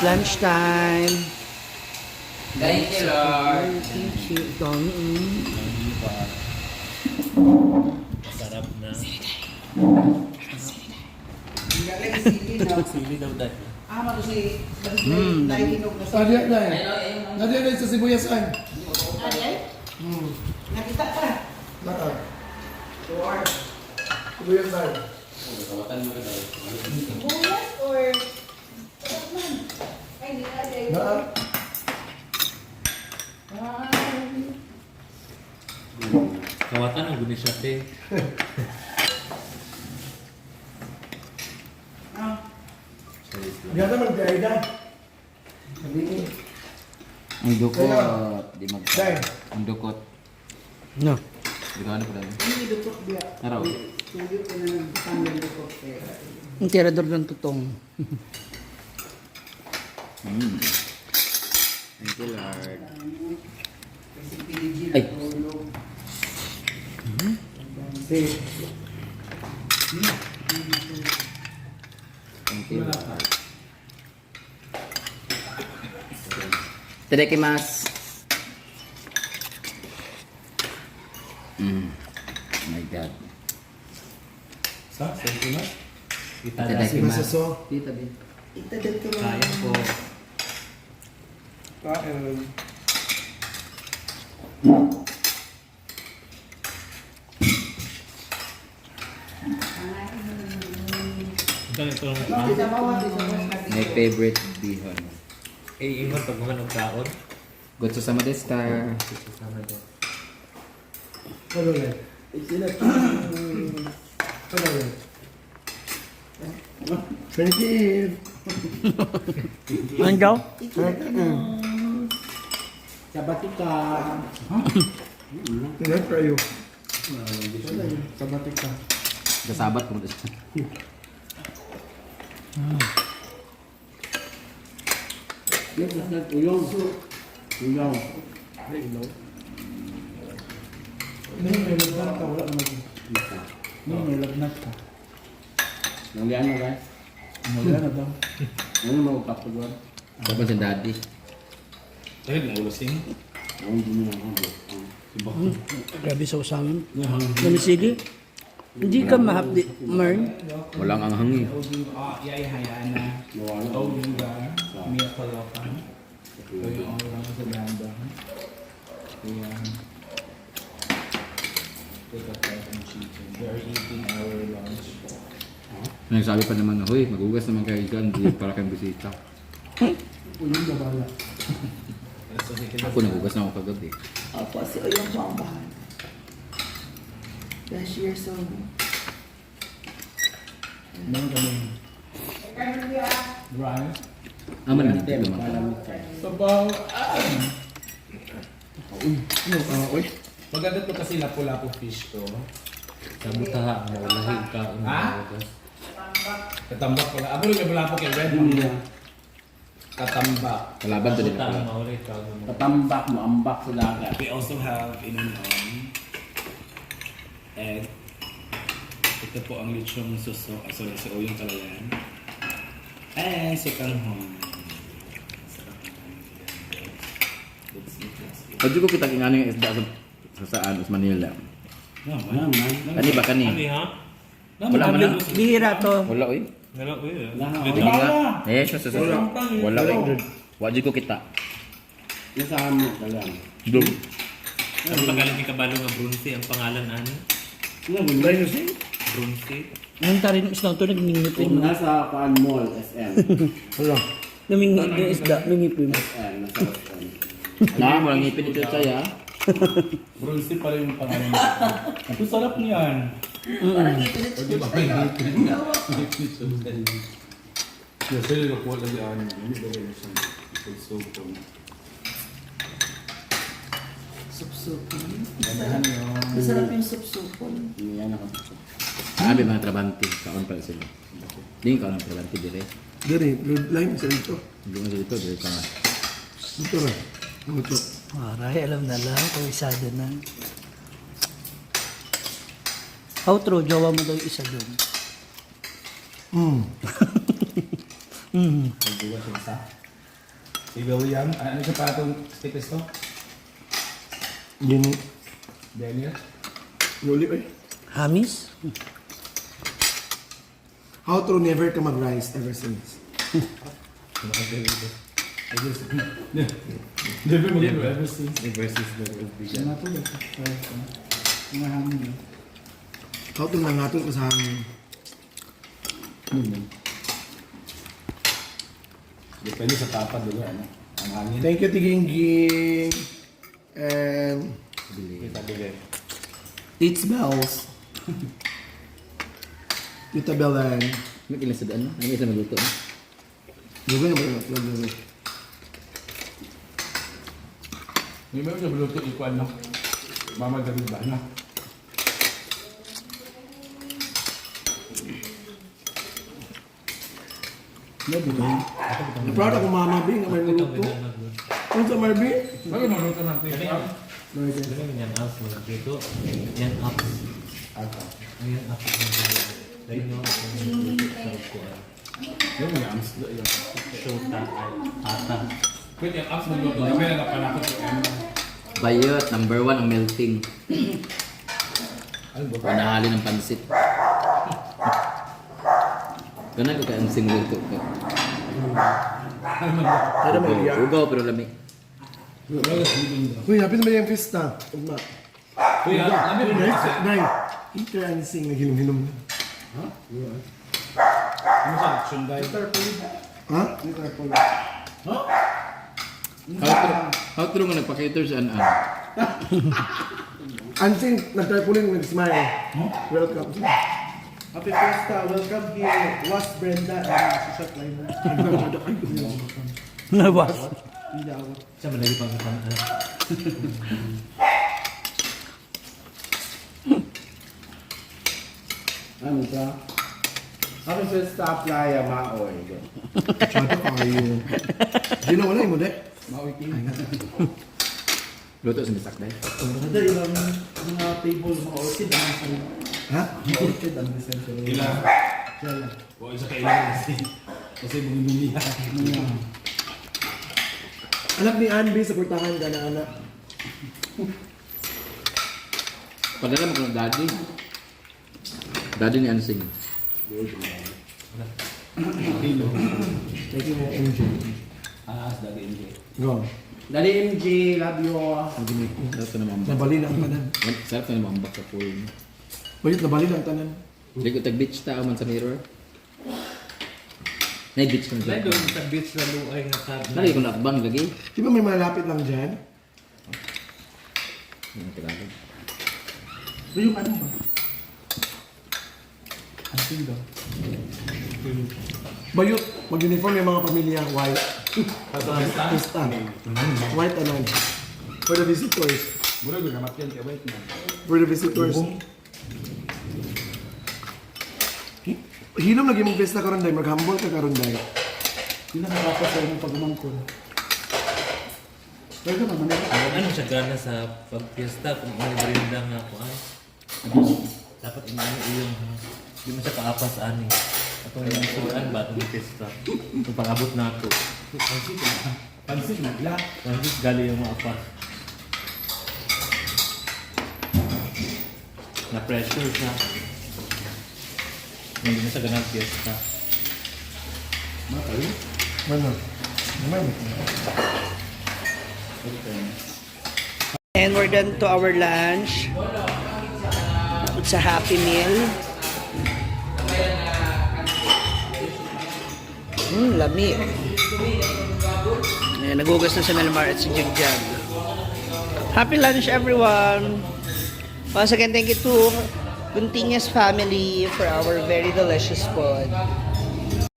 It's lunchtime. Thank you, Lord. Thank you. Masarap na. Galing sili daw. Sili daw dahil. Ama ko si naiinog na Tadi na eh. Tadi na sa sibuyas ay. Nakita ka. Naka. Sibuyas ay. Bulas or man? Ay, hindi na day. Na. Kawatan ang guni siya, te. Diyan naman kay Aida. Sabi ni. Ang dukot. Di Dai. magka. Ang dukot. No. Di ka ano pala? Ini dukot dia. Araw. Hindi ko na nagtanggal dukot. Ang tirador ng tutong. Thank you, Lord. Kasi pinigil Ay. ko ulog. Thank you, Lord. Itadakimasu. Oh my God. Sa? Sento na? Kita na. Itadakimasu. Masaso. Dito, dito. Itadat ko lang. Sayang po. Kain. Ito ito lang. Di sa bawat, di sa bawat. My favorite bihon. Eh, ingon pag mga nagkaon. Gotso sama desu ka? Ano na? Sila. Ano na? Sensitive. Ano daw? Sabatika. Tingnan kayo. Sabatika. Kasabat ko desu. Yes, ulong. Ulong. May lagnat ka, wala naman. May lagnat ka. Nangyaan na guys. Wala na daw. Ano mo kapagod? Kapag si daddy. Dahil na ulasing. Grabe sa usamin. Namisigi? Hindi ka mahapdi, Mern. Walang anghang eh. Yay, hayaan na. Oh, yung ba? Mia Kalokan. So, yung orang sa ganda. Ayan. Take a bite and chicken. We are eating our lunch. Nagsabi pa naman na, huy, magugas naman kayo dyan, di para kayong bisita. Uling babala. Ako nagugas na ako kagabi. Opo, si Oyong Pambahan. Last year, so... Meron kami. Rice. Aman na dito naman. Sabaw. Uy. Maganda to kasi lapu-lapu fish to. Sa butaha, maulahin ka. Ha? Katambak pala. Ako rin yung lapu kay Red. Katambak. Kalaban to din Butaha, ako. maulahin ka. Katambak mo, ambak sa dagat. We also have egg. Ito po ang lechong suso. Sorry, sa oyong kalayan. And sukanghon. Let's eat, let's eat. Pwede ko kita kingano yung isda sa saan, sa Manila. Naman. Kani ba kani? Ano ha? Wala man na. Bihira to. Wala oy. Nalo, eh. Hindi nga. Eh, siya sa wala oy. Wadi ko kita. Nasaan mo kalang? Dum. Ang pagaling ni Kabalo nga Brunsi, ang pangalan ano? Layo si. Brunsi. Ngayon tarin ng islang to, nagmingipin. Nasa Paan Mall, SM. Wala. Namingipin yung isda, mingipin. SM, nasa SM. Na, walang ngipin dito saya. Brunsi pa rin yung pangalan. Ito sarap niyan. Ganahan yun. Masarap yung sup-supon. Yan ako. Sabi mga trabante, kaon pala sila. Hindi ka ng trabante dire. Diri, lain sa ito. Hindi mo dito, dire ka nga. Ito na. Ano to? Aray, alam na lang, kawisada na. Outro, jowa mo daw yung isa doon. Hmm. Mm. Nagbuwa siya sa. Si William. Ano sa patong stipis to? Yun, Daniel. yuli eh. Hamis? How to never ka mag-rise ever since. Never ever since. Versus the world bigyan. Ano to? Mga hangin. How to nangatol ka sa hangin. Depende sa tapad dito, ano? Ang hangin. Thank you, Tiging. And Kita bigay. It's Bells. Tita Belen. May ilan sa daan, no? Ano isa magluto, no? Lugay ba yun? Lugay. May mga nabuluto iko ano? Mama David ba, ano? Proud ako mama Bing, may luto. Ano sa Marby? Bakit nabuluto natin? Yan up mo dito. Yan up. Ayan up. Dahil nyo ako sa kuwan. Yung may ams. Shota ay ata. Pwede yung ams nabuluto. May nagapalakot yung ano. Bayot, number 1 ang melting. Ano ba? Panahali ng pansit. Ganun ko kaya ang singluto ko. Pero may iyak. Ugaw pero lami. Uy, happy na ba yung pista? Ugma. Kuya, labi mo Guys, kasi. Nay, eater and sing, naghilom-hilom na. Ano sa Sunday? Ha? How true nga nagpa-cater sa an-an? Ansing, nagtarpulin, nag-smile. Welcome. Happy Fiesta, welcome here. Was Brenda and si Shot Line. Nabas. Siya malagi pang ano. Ano ka? Happy Fiesta, Playa Maoy. Masyado kayo. Di na wala yung muli. Luto sa misak dahil. Ada ilang mga table, mga orchid ang nasa Ha? mga orchid ang nasa Ila. O isa kailangan kasi. Kasi bumibili Anak ni Anby, supportahan ka na anak. Padala mo ko ng daddy. Daddy ni Ansing. Thank you, MJ. Dagi hindi. Go. Dali MJ, love you. Sarap ka na mambak. Nabali na ang tanan. Sarap ka na mambak sa pool. Bayot, nabali na ang tanan. Hindi ko tag-beach tao man sa mirror. Nay-beach ka na Dahil dyan. doon sa beach na luay nga sabi. Lagi ko nakbang lagi. Di ba may malapit lang dyan? Ano Tagalog? Ito yung ano ba? Ang daw. Bayot, mag-uniform yung mga pamilya, white. Pista. White ano? For the visitors. Mura ko namat yan, kaya wait man. For the visitors. Hilom lagi mong pista karon day, maghambol ka karon day. Yung nakakapos sa inyong pagmamangkol. Pero naman Ano siya gana sa pag-fiesta kung may brinda nga ako ay. Dapat inaano iyong hindi mo siya kaapas ani. Atong yung sulaan ba itong fiesta. Itong pang-abot na ako. Pansin na, la. Tapos gali yung mga apas. Na-pressure siya. Hindi na siya ganang fiesta. Ano? Naman. And we're done to our lunch. It's a happy meal. Lami. Ayan, nagugas na si Melmar at si Jigjag. Happy lunch, everyone! Once again, thank you to Continuous Family for our very delicious food.